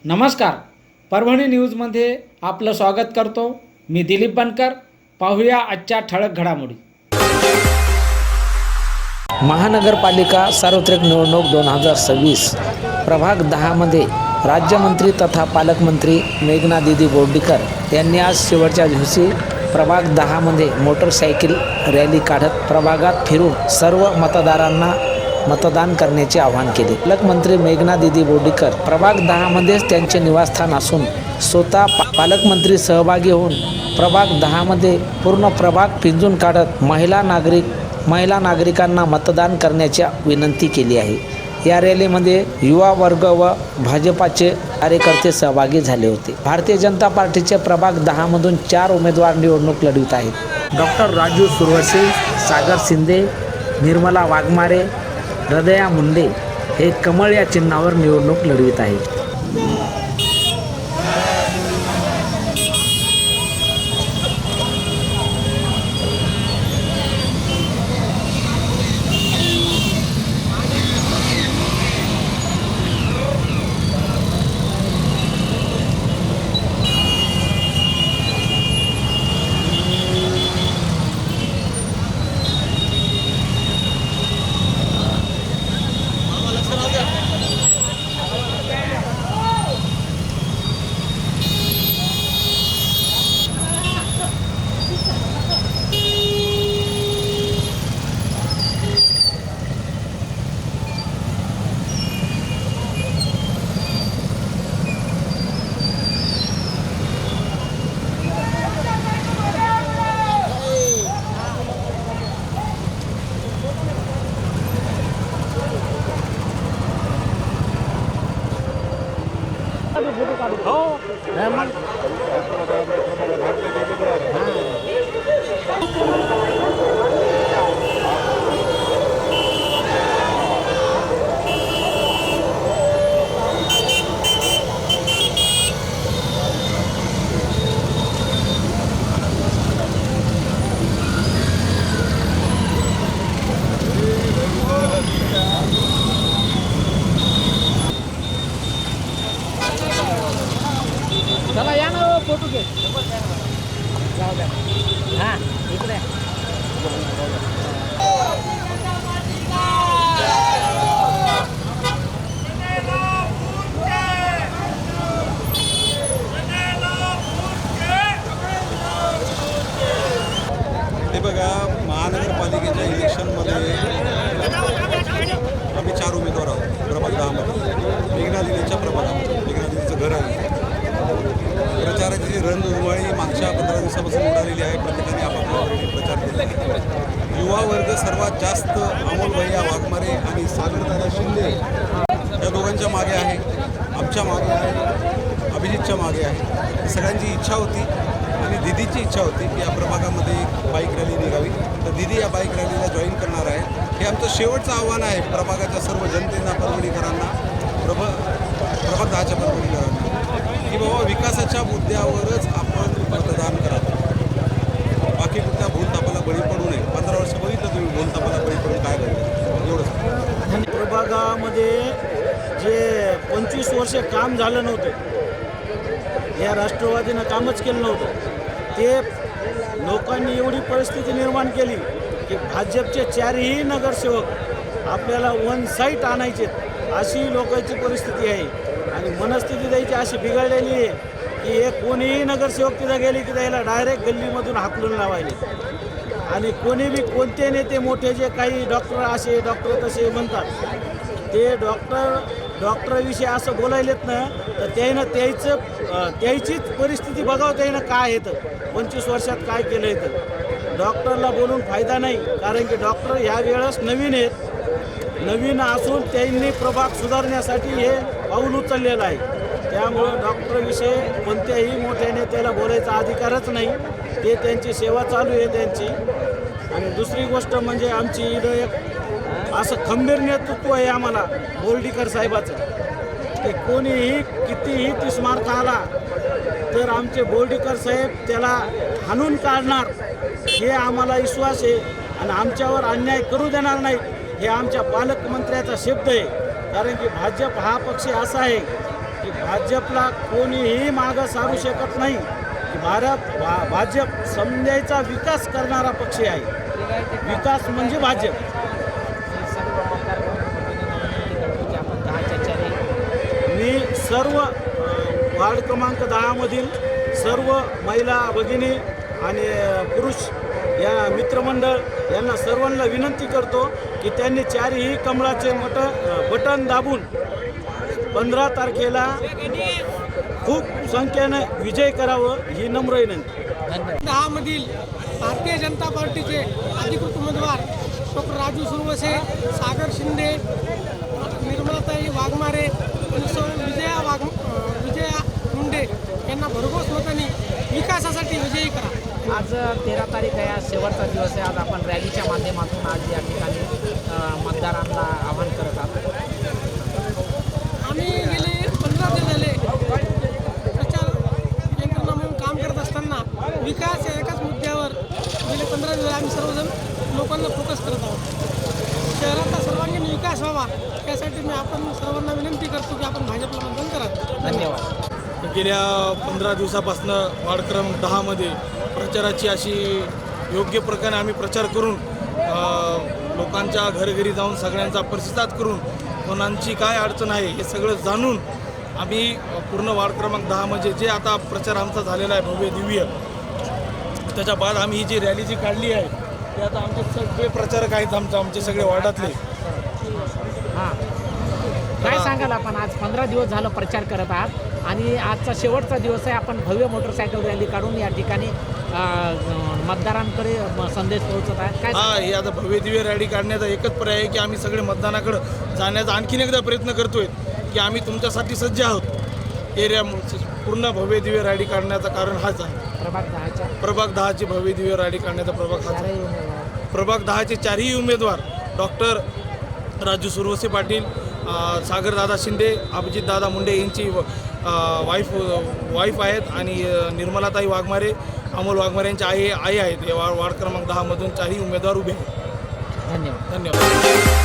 नमस्कार, परभणी न्यूजमध्ये आपलं स्वागत करतो. मी दिलीप बनकर. पाहूया आजच्या ठळक घडामोडी. महानगरपालिका सार्वत्रिक निवडणूक 2026 प्रभाग 10मध्ये राज्यमंत्री तथा पालकमंत्री मेघना दीदी बोर्डीकर यांनी आज शेवटच्या दिवशी प्रभाग 10मध्ये मोटरसायकल रॅली काढत प्रभागात फिरून सर्व मतदारांना मतदान करण्याचे आवाहन केले. पालकमंत्री मेघना दीदी बोर्डीकर प्रभाग 10मध्येच त्यांचे निवासस्थान असून स्वतः पालकमंत्री सहभागी होऊन प्रभाग 10मध्ये पूर्ण प्रभाग पिंजून काढत महिला नागरिकांना मतदान करण्याची विनंती केली आहे. या रॅलीमध्ये युवा वर्ग व भाजपाचे कार्यकर्ते सहभागी झाले होते. भारतीय जनता पार्टीचे प्रभाग 10मधून 4 उमेदवार निवडणूक लढवित आहेत. डॉक्टर राजू सुरवसे, सागर शिंदे, निर्मला वाघमारे, हृदया मुंडे हे कमळ या चिन्हावर निवडणूक लढवित आहेत. चला या ना फोटो घे. हां इकडे हे बघा, महानगरपालिकेच्या इलेक्शनमध्ये आम्ही 4 उमेदवार आहोत. प्रभाग 10मध्ये मेघना दीदीच्या प्रभागामध्ये मेघना दीदीचं घर आहे. प्रचाराची रणधुमाळी मागच्या 15 दिवसापासून उडालेली आहे. प्रत्येकाने आपापल्या प्रचार केला आहे. युवा वर्ग सर्वात जास्त अमोल भैया वाघमारे आणि सागरदादा शिंदे या दोघांच्या मागे आहे, आमच्या मागे आहे, अभिजितच्या मागे आहे. सगळ्यांची इच्छा होती आणि दिदीची इच्छा होती की या प्रभागामध्ये एक बाईक रॅली निघावी. तर दिदी या बाईक रॅलीला जॉईन करणार आहे. हे आमचं शेवटचं आव्हान आहे प्रभागाच्या सर्व जनतेला, परभणीकरांना, प्रभाग 10च्या परभणीकरांना, की बाबा विकासाच्या मुद्द्यावरच आपण मतदान करावं. बाकी कुठल्या भूलथापाला बळी पडू नये. 15 वर्ष बघितलं तुम्ही भूलथापाला बळी पडून काय घडलं, एवढंच. प्रभागामध्ये जे 25 वर्ष काम झालं नव्हतं, या राष्ट्रवादीनं कामच केलं नव्हतं, ते लोकांनी एवढी परिस्थिती निर्माण केली की भाजपचे 4ही नगरसेवक आपल्याला वन साईट आणायचे अशी लोकांची परिस्थिती आहे. आणि मनस्थिती द्यायची अशी बिघडलेली आहे की हे कोणीही नगरसेवक तिथं गेले की त्याला डायरेक्ट गल्लीमधून हाकलून लावायले. आणि कोणी बी कोणते नेते मोठे जे काही डॉक्टर असे डॉक्टर तसे म्हणतात, ते डॉक्टरविषयी असं बोलायलेत ना, तर त्याचीच परिस्थिती बघावं त्यानं काय येतं, 25 वर्षात काय केलं येतं. डॉक्टरला बोलून फायदा नाही, कारण की डॉक्टर ह्या वेळेस नवीन आहेत. नवीन असून त्यांनी प्रभाग सुधारण्यासाठी हे पाऊल उचललेलं आहे. त्यामुळं डॉक्टरविषयी कोणत्याही मोठ्या नेत्याला बोलायचा अधिकारच नाही. ते त्यांची सेवा चालू आहे त्यांची. आणि दुसरी गोष्ट म्हणजे आमची इथं एक असं खंबीर नेतृत्व आहे आम्हाला बोर्डीकर साहेबाचं, की कोणीही कितीही तिस्मार्थ आला तर आमचे बोर्डीकर साहेब त्याला हाणून काढणार, हे आम्हाला विश्वास आहे. आणि आमच्यावर अन्याय करू देणार नाही, हे आमच्या पालकमंत्र्याचा शब्द आहे. कारण की भाजप हा पक्ष असा आहे की भाजपला कोणीही मागं सारू शकत नाही. भाजप समजायचा विकास करणारा पक्ष आहे. विकास म्हणजे भाजप. मी सर्व वार्ड क्रमांक 10 मधील सर्व महिला भगिनी आणि पुरुष या मित्रमंडळ यांना सर्वांना विनंती करतो की त्यांनी चारही कमळाचे बटन दाबून 15 तारखेला खूप संख्येने विजय करावं ही नम्र विनंती. 10 मधील भारतीय जनता पार्टीचे अधिकृत उमेदवार डॉक्टर राजू सुरवसे, सागर शिंदे, निर्मलाताई वाघमारे आणि विजया मुंडे यांना भरघोस मतांनी विकासासाठी विजयी करा. आज 13 तारीख आहे, आज शेवटचा दिवस आहे. आज आपण रॅलीच्या माध्यमातून आज या ठिकाणी मतदारांना आवाहन करत आहोत. आम्ही गेले 15 दिवस झाले प्रचार यंत्रणा म्हणून काम करत असताना विकास या एकाच मुद्द्यावर गेले 15 दिवस आम्ही सर्वजण लोकांना फोकस करत आहोत. शहराचा सर्वांगीण विकास व्हावा यासाठी मी आपण सर्वांना विनंती करतो की आपण भाजपला मतदान करा. धन्यवाद. गेल्या 15 दिवसापासून वार्ड क्रमांक 10 मध्ये प्रचाराची अशी योग्य प्रकारे आम्ही प्रचार करून लोकांच्या घरोघरी जाऊन सगळ्यांचा प्रतिसाद करून कोणाची काय अडचण आहे हे सगळं जाणून आम्ही पूर्ण वार्ड क्रमांक 10 मध्ये जे आता प्रचार आमचा झालेला आहे भव्य दिव्य, त्याच्या बाद आम्ही ही जी रॅली जी काढली आहे ते आता आमचे सगळे प्रचारक आहेत आमचे सगळे वार्डातले. हां, काय सांगाल आपण? आज 15 दिवस झालं प्रचार करत आहात आणि आजचा शेवटचा दिवस आहे. आपण भव्य मोटरसायकल रॅली काढून या ठिकाणी मतदारांकडे संदेश पोहोचत आहे. काय हा, हे आता भव्य दिव्य रॅली काढण्याचा एकच पर्याय आहे की आम्ही सगळे मतदानाकडे जाण्याचा आणखीन एकदा प्रयत्न करतोय की आम्ही तुमच्यासाठी सज्ज आहोत. एरिया पूर्ण भव्य दिव्य रॅली काढण्याचं कारण हाच आहे. प्रभाग 10ची भव्य दिव्य रॅली काढण्याचा प्रभाग हाच आहे. प्रभाग 10चे चारही उमेदवार डॉक्टर राजू सुरवसे पाटील, सागरदादा शिंदे, अभिजितदादा मुंडे यांची वाईफ आहेत आणि निर्मलाताई वाघमारे, अमोल वाघमारे यांच्या आई आहेत. या वार्ड क्रमांक 10 मधून चारही उमेदवार उभे आहेत. धन्यवाद. धन्यवाद.